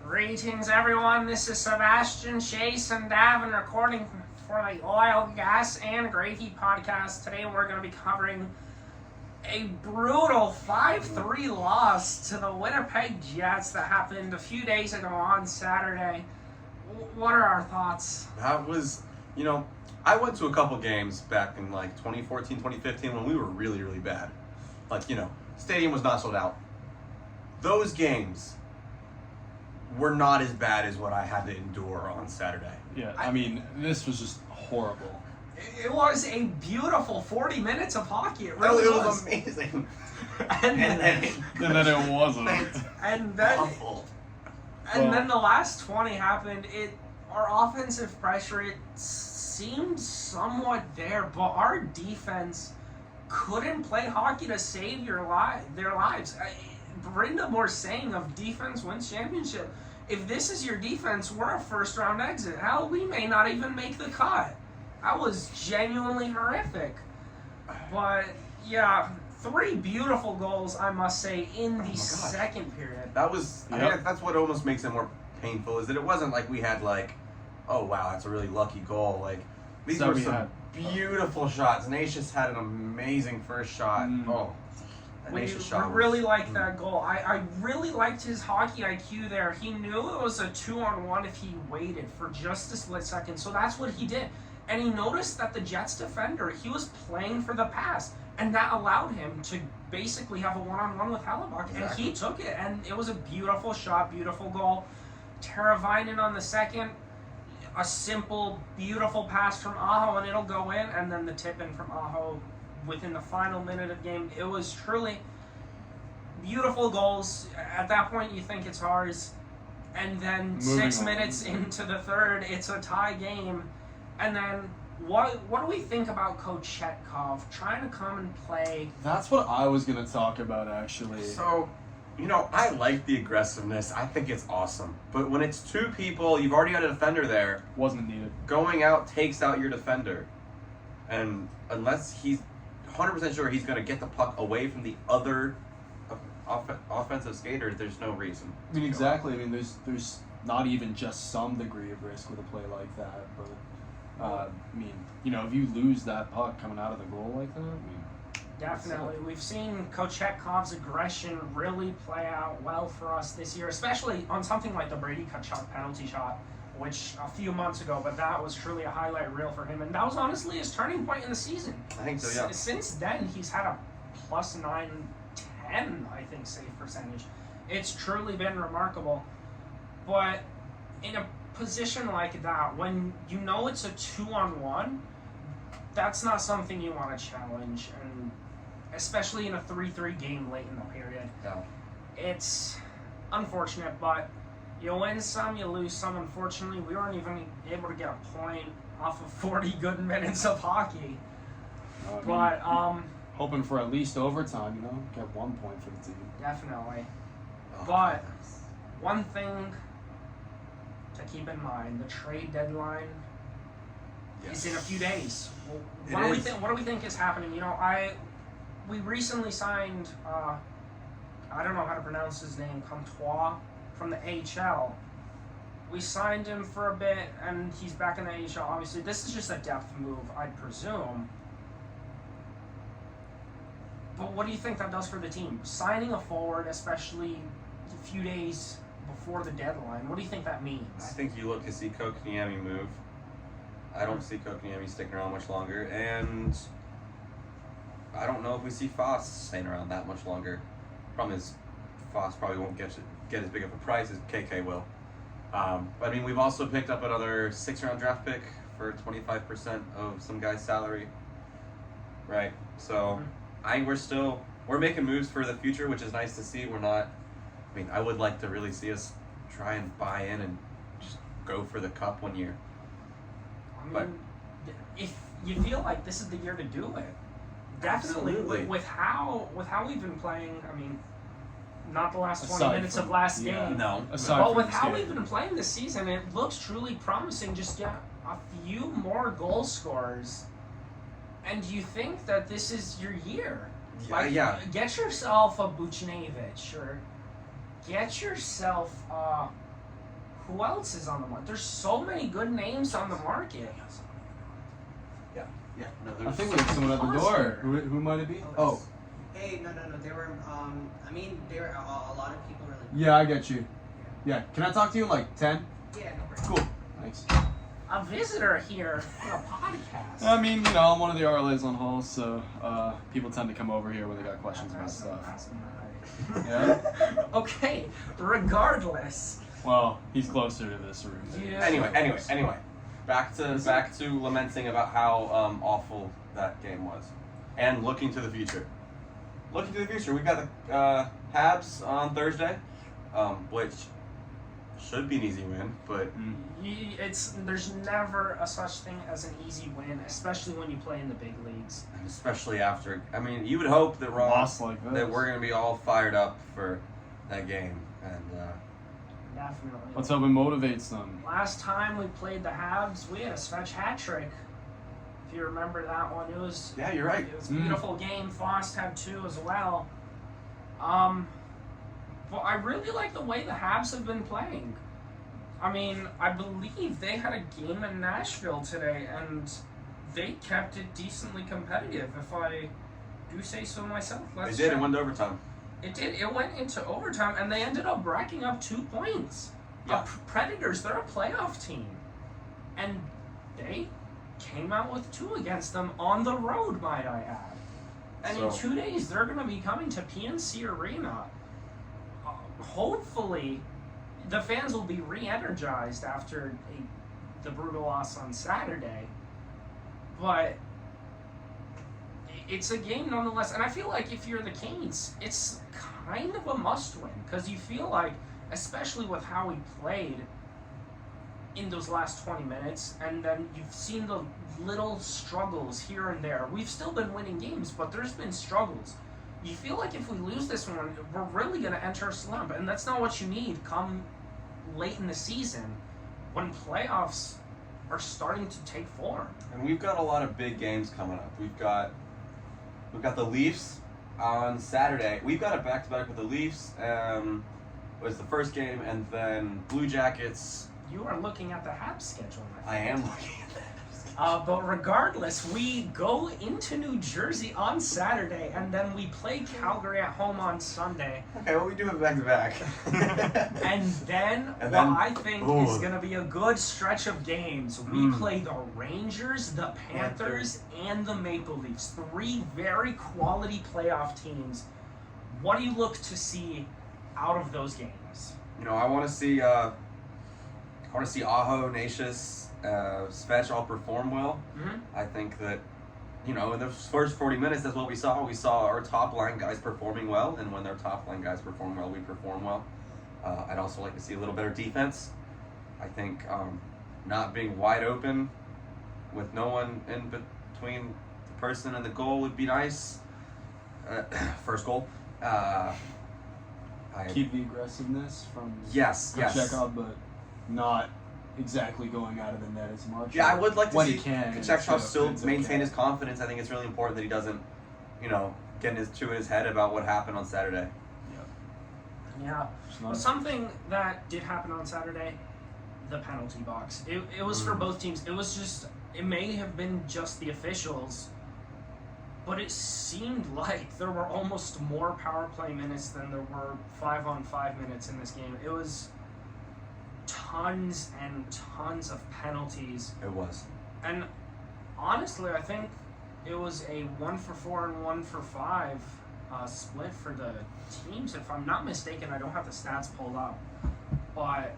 Greetings, everyone. This is Sebastian, Chase, and Davin recording for the Oil, Gas, and Gravy podcast. Today, we're going to be covering a brutal 5-3 loss to the Winnipeg Jets that happened a few days ago on Saturday. What are our thoughts? That was, I went to a couple games back in 2014, 2015 when we were really, really bad. Stadium was not sold out. Those games were not as bad as what I had to endure on Saturday. Yeah, I mean, this was just horrible. It was a beautiful 40 minutes of hockey. It really was amazing. and then it wasn't. And then, awful. And then the last 20 happened. Our offensive pressure, it seemed somewhat there, but our defense couldn't play hockey to save their lives. Brenda Moore's saying of defense wins championship. If this is your defense, we're a first round exit. Hell, we may not even make the cut. That was genuinely horrific. But yeah, 3 beautiful goals, I must say, in the second period. That was, I mean, that's what almost makes it more painful, is that it wasn't like we had oh wow, that's a really lucky goal. These were some beautiful shots. Nacius had an amazing first shot. We really liked that goal. I really liked his hockey IQ there. He knew it was a 2-on-1 if he waited for just a split second. So that's what he did. And he noticed that the Jets defender, he was playing for the pass. And that allowed him to basically have a 1-on-1 with Hellebuck. Exactly. And he took it. And it was a beautiful shot, beautiful goal. Teravainen on the second. A simple, beautiful pass from Aho, and it'll go in. And then the tip-in from Aho within the final minute of the game. It was truly beautiful goals. At that point, you think it's ours. And then 6 minutes into the third, it's a tie game. And then what do we think about Coach Chetkov trying to come and play? That's what I was going to talk about, actually. So, I like the aggressiveness. I think it's awesome. But when it's 2 people, you've already got a defender there. Wasn't needed. Going out takes out your defender. And unless he's 100% sure he's going to get the puck away from the other offensive skater, there's no reason. I mean, exactly. I mean, there's not even just some degree of risk with a play like that. But, if you lose that puck coming out of the goal like that, Definitely. We've seen Coach Chetkov's aggression really play out well for us this year, especially on something like the Brady Tkachuk penalty shot, which a few months ago, but that was truly a highlight reel for him. And that was honestly his turning point in the season. I think so, yeah. Since then, he's had a +910, I think, save percentage. It's truly been remarkable. But in a position like that, when you know it's a 2-on-1, that's not something you want to challenge. And especially in a 3-3 game late in the period. Yeah. It's unfortunate, but you win some, you lose some. Unfortunately, we weren't even able to get a point off of 40 good minutes of hockey. But hoping for at least overtime, get 1 point for the team. Definitely. But one thing to keep in mind, the trade deadline is in a few days. What do we think is happening? We recently signed, I don't know how to pronounce his name, Comtois, from the AHL. We signed him for a bit, and he's back in the AHL. Obviously, this is just a depth move, I'd presume. But what do you think that does for the team? Signing a forward, especially a few days before the deadline, what do you think that means? I think you look to see Kotkaniemi move. I don't see Kotkaniemi sticking around much longer, and I don't know if we see Foss staying around that much longer. Problem is, Foss probably won't get as big of a price as KK will. We've also picked up another 6th-round draft pick for 25% of some guy's salary. Right? So, we're making moves for the future, which is nice to see. I would like to really see us try and buy in and just go for the cup one year. But if you feel like this is the year to do it, definitely with how we've been playing. Not the last 20 minutes of last game. No. But with how we've been playing this season, it looks truly promising. Just get a few more goal scorers, and you think that this is your year. Get yourself a Buchnevich, or get yourself Who else is on the market? There's so many good names on the market. Yeah, no, I think we have someone at the door. Who might it be? Oh. Hey, no. They were, they were, a lot of people were like... Yeah, I get you. Yeah, can I talk to you in like 10? Yeah, no worries. Cool. Thanks. A visitor here for a podcast. I mean, I'm one of the RLAs on Hall, so people tend to come over here when they got questions about stuff. Yeah? Okay, regardless. Well, he's closer to this room. Yeah. Anyway. Back to lamenting about how awful that game was, and looking to the future. Looking to the future, we've got the Habs on Thursday, which should be an easy win, but There's never a such thing as an easy win, especially when you play in the big leagues. especially after, I mean, you would hope that Lost like this. that we're gonna be all fired up for that game, and Definitely. Let's hope it motivates them. Last time we played the Habs, we had a Svech hat trick. If you remember that one, it was yeah, you're right. It was a beautiful game. Fost had 2 as well. But I really like the way the Habs have been playing. I mean, I believe they had a game in Nashville today, and they kept it decently competitive, if I do say so myself. They did, and went to overtime. It did. It went into overtime, and they ended up racking up 2 points. Yeah. Predators, they're a playoff team. And they came out with 2 against them on the road, might I add. And in 2 days, they're going to be coming to PNC Arena. Hopefully, the fans will be re-energized after the brutal loss on Saturday. But it's a game nonetheless, and I feel like if you're the Canes, it's kind of a must-win, because you feel like, especially with how we played in those last 20 minutes, and then you've seen the little struggles here and there. We've still been winning games, but there's been struggles. You feel like if we lose this one, we're really going to enter a slump, and that's not what you need come late in the season when playoffs are starting to take form. And we've got a lot of big games coming up. We've got the Leafs on Saturday. We've got a back-to-back with the Leafs. Was the first game, and then Blue Jackets. You are looking at the Habs schedule, my I friend. am looking at that. But regardless, we go into New Jersey on Saturday, and then we play Calgary at home on Sunday. Okay, well, we do have back-to-back. And then I think is going to be a good stretch of games. We play the Rangers, the Panthers, and the Maple Leafs. 3 very quality playoff teams. What do you look to see out of those games? I want to see Aho, Nashis, Svech all perform well. Mm-hmm. I think that, in the first 40 minutes, that's what we saw. We saw our top line guys performing well, and when their top line guys perform well, we perform well. I'd also like to see a little better defense. I think not being wide open with no one in between the person and the goal would be nice. First goal. Keep the aggressiveness from Kochetkov, but not exactly going out of the net as much. Yeah, I would like to when see he can. Kochetkov still maintain his confidence. I think it's really important that he doesn't, get into his head about what happened on Saturday. Yeah. Well, something that did happen on Saturday, the penalty box. It was for both teams. It may have been just the officials, but it seemed like there were almost more power play minutes than there were 5-on-5 minutes in this game. It was tons and tons of penalties. It was. And honestly, I think it was a 1 for 4 and 1 for 5 split for the teams. If I'm not mistaken, I don't have the stats pulled up, but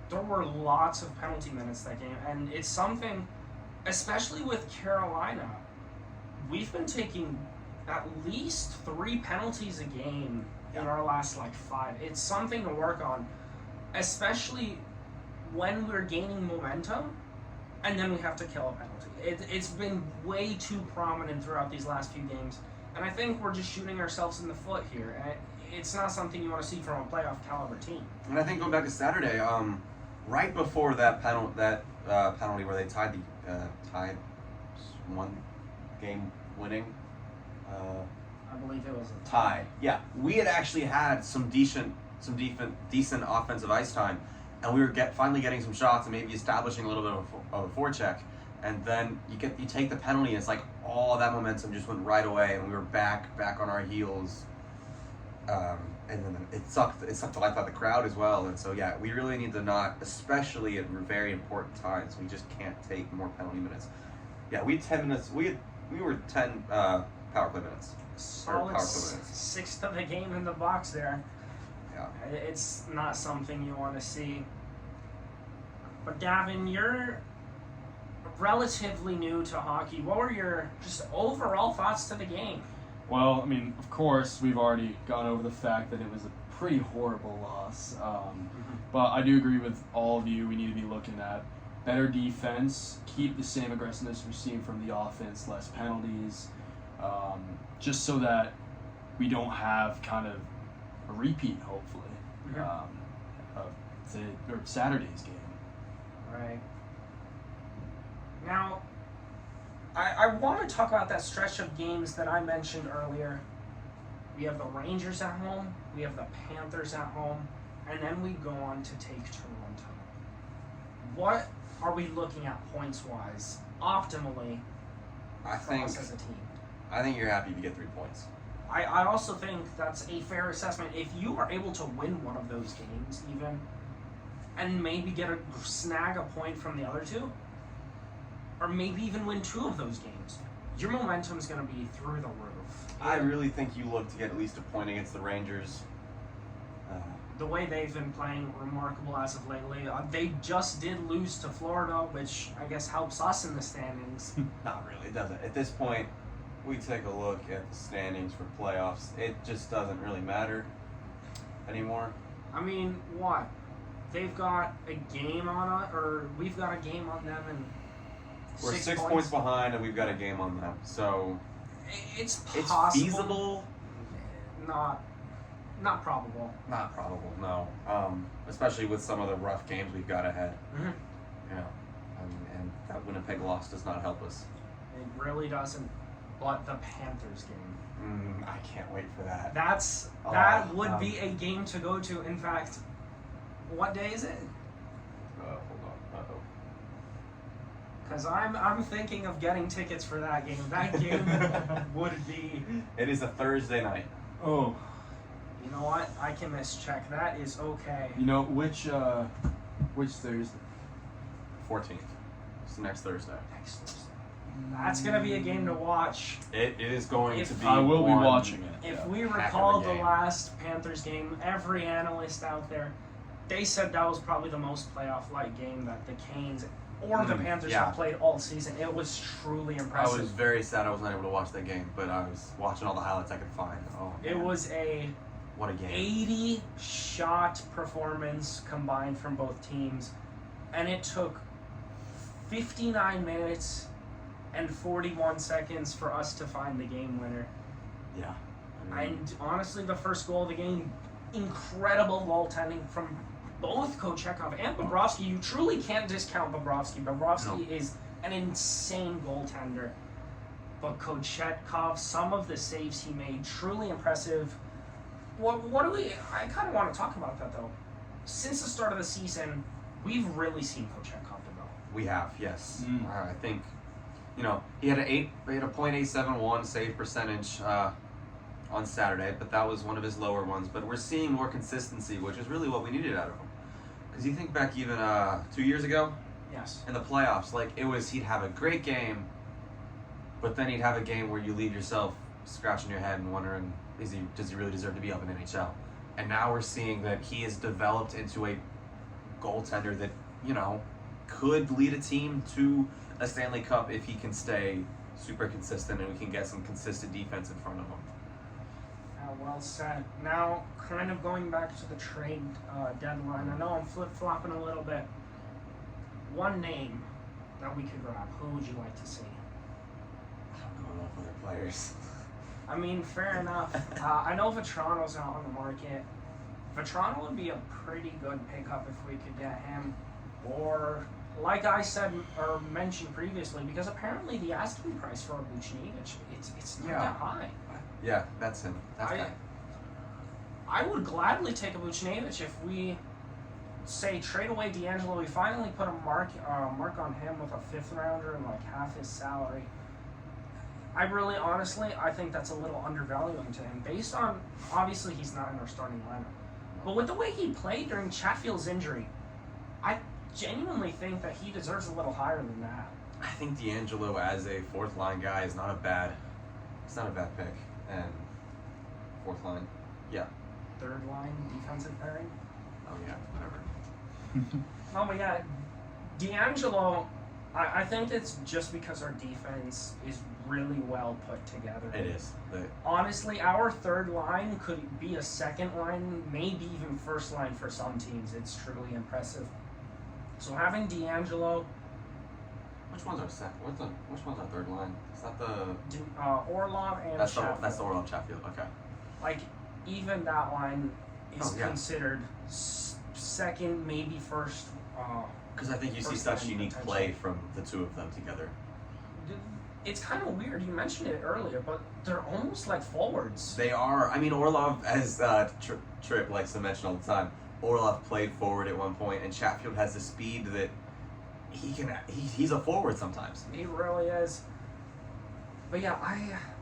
there were lots of penalty minutes that game, and it's something, especially with Carolina, we've been taking at least 3 penalties a game in our last 5. It's something to work on, especially when we're gaining momentum and then we have to kill a penalty. It's been way too prominent throughout these last few games, and I think we're just shooting ourselves in the foot here. And it's not something you want to see from a playoff caliber team. And I think going back to Saturday, right before that penalty where they tied one game winning. I believe it was a tie. Yeah, we had actually had some decent offensive ice time, and we were finally getting some shots and maybe establishing a little bit of a forecheck, and then you take the penalty, and it's like all that momentum just went right away, and we were back on our heels. And then it sucked the life out of the crowd as well. And so yeah, we really need to not, especially at very important times, we just can't take more penalty minutes. Yeah, we had 10 minutes. We were 10 power play minutes. Solid sixth of the game in the box there. Yeah, it's not something you want to see. But Gavin, you're relatively new to hockey. What were your just overall thoughts to the game? Well, I mean, of course, we've already gone over the fact that it was a pretty horrible loss. But I do agree with all of you. We need to be looking at better defense, keep the same aggressiveness we're seeing from the offense, less penalties, just so that we don't have kind of a repeat, hopefully, of Saturday's game. Right. Now, I want to talk about that stretch of games that I mentioned earlier. We have the Rangers at home, we have the Panthers at home, and then we go on to take Toronto. What are we looking at points-wise, optimally, for us as a team? I think you're happy to get 3 points. I also think that's a fair assessment. If you are able to win one of those games, even, and maybe snag a point from the other two, or maybe even win 2 of those games, your momentum is going to be through the roof. I really think you look to get at least a point against the Rangers. The way they've been playing, remarkable as of lately. They just did lose to Florida, which I guess helps us in the standings. Not really, it doesn't. At this point, we take a look at the standings for playoffs. It just doesn't really matter anymore. I mean, what? They've got a game on us, or we've got a game on them, and we're 6 points behind, and we've got a game on them. So it's possible. It's feasible. Not probable. Not probable, no. Especially with some of the rough games we've got ahead. Mm-hmm. Yeah. And that Winnipeg loss does not help us. It really doesn't. But the Panthers game. I can't wait for that. That would be a game to go to. In fact, what day is it? Hold on. Uh-oh. Because I'm thinking of getting tickets for that game. That game would be... It is a Thursday night. Oh. You know what? I can mischeck. That is okay. You know, which Thursday? 14th. It's next Thursday. Next Thursday. That's going to be a game to watch. It is going to be. I will be watching it. If we recall the last Panthers game, every analyst out there, they said that was probably the most playoff-like game that the Canes or the Panthers have played all season. It was truly impressive. I was very sad I was not able to watch that game, but I was watching all the highlights I could find. Oh, man. It was what a game. 80-shot performance combined from both teams, and it took 59 minutes and 41 seconds for us to find the game winner. Yeah. And honestly, the first goal of the game, incredible goaltending from both Kochetkov and Bobrovsky. You truly can't discount Bobrovsky. Bobrovsky is an insane goaltender. But Kochetkov, some of the saves he made, truly impressive. I kind of want to talk about that, though. Since the start of the season, we've really seen Kochetkov develop. We have, yes. I think, he had a .871 save percentage on Saturday, but that was one of his lower ones. But we're seeing more consistency, which is really what we needed out of him. Because you think back even 2 years ago, yes, in the playoffs, he'd have a great game, but then he'd have a game where you leave yourself scratching your head and wondering, does he really deserve to be up in NHL? And now we're seeing that he has developed into a goaltender that, could lead a team to a Stanley Cup if he can stay super consistent and we can get some consistent defense in front of him. Well said. Now, kind of going back to the trade deadline, I know I'm flip-flopping a little bit. One name that we could grab, who would you like to see? I don't know enough other players. I mean, fair enough. I know Vetrano's out on the market. Vetrano would be a pretty good pickup if we could get him. Or, like I said or mentioned previously, because apparently the asking price for Buchnevich, it's not that high. Yeah, that's him. I would gladly take a Buchnevich if we say trade away D'Angelo. We finally put a mark on him with a 5th rounder and like half his salary. I really, honestly, I think that's a little undervaluing to him based on, obviously he's not in our starting lineup, but with the way he played during Chatfield's injury, I genuinely think that he deserves a little higher than that. I think D'Angelo as a 4th line guy is not a bad pick. And 4th line, yeah. 3rd line defensive pairing. Oh yeah, whatever. Oh my God, D'Angelo. I think it's just because our defense is really well put together. It is. Honestly, our 3rd line could be a 2nd line, maybe even 1st line for some teams. It's truly impressive. So having D'Angelo. Which one's our which one's our 3rd line? Is that the Orlov and that's Chatfield. that's the Orlov Chatfield. Okay. Like, even that line is Oh, yeah. considered 2nd, maybe 1st. Because I think you see First such line unique potential. play from the 2 of them together. It's kind of weird. You mentioned it earlier, but they're almost like forwards. They are. I mean, Orlov, as Tripp likes to mention all the time, Orlov played forward at one point, and Chatfield has the speed that he's a forward sometimes. He really is. But yeah,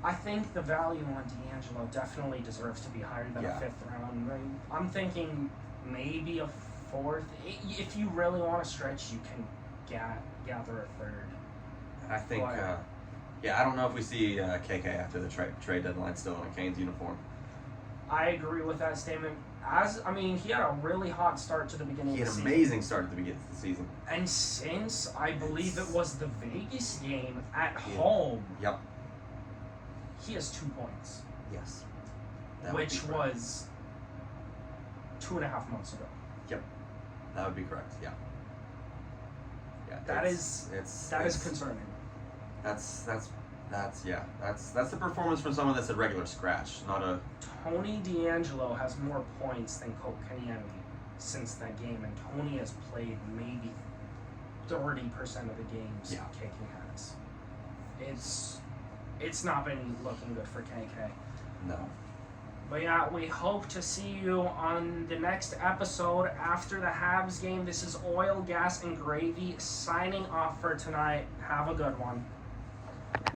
I think the value on D'Angelo definitely deserves to be higher than Yeah. a 5th round. I'm thinking maybe a 4th. If you really want to stretch, you can gather a 3rd. I think, I don't know if we see KK after the trade deadline still in a Canes uniform. I agree with that statement. He had a really hot start to the beginning He of had the an season. amazing start at the beginning of the season. And since I believe it was the Vegas game at home, Yep. he has 2 points, Yes. That would which be correct. was 2.5 months ago. Yep. That would be correct. Yeah. Yeah. That is concerning. That's the performance from someone that's a regular scratch, not a. Tony D'Angelo has more points than Kotkaniemi since that game, and Tony has played maybe 30% of the games Yeah. KK has. It's not been looking good for KK. No. But yeah, we hope to see you on the next episode after the Habs game. This is Oil, Gas, and Gravy signing off for tonight. Have a good one.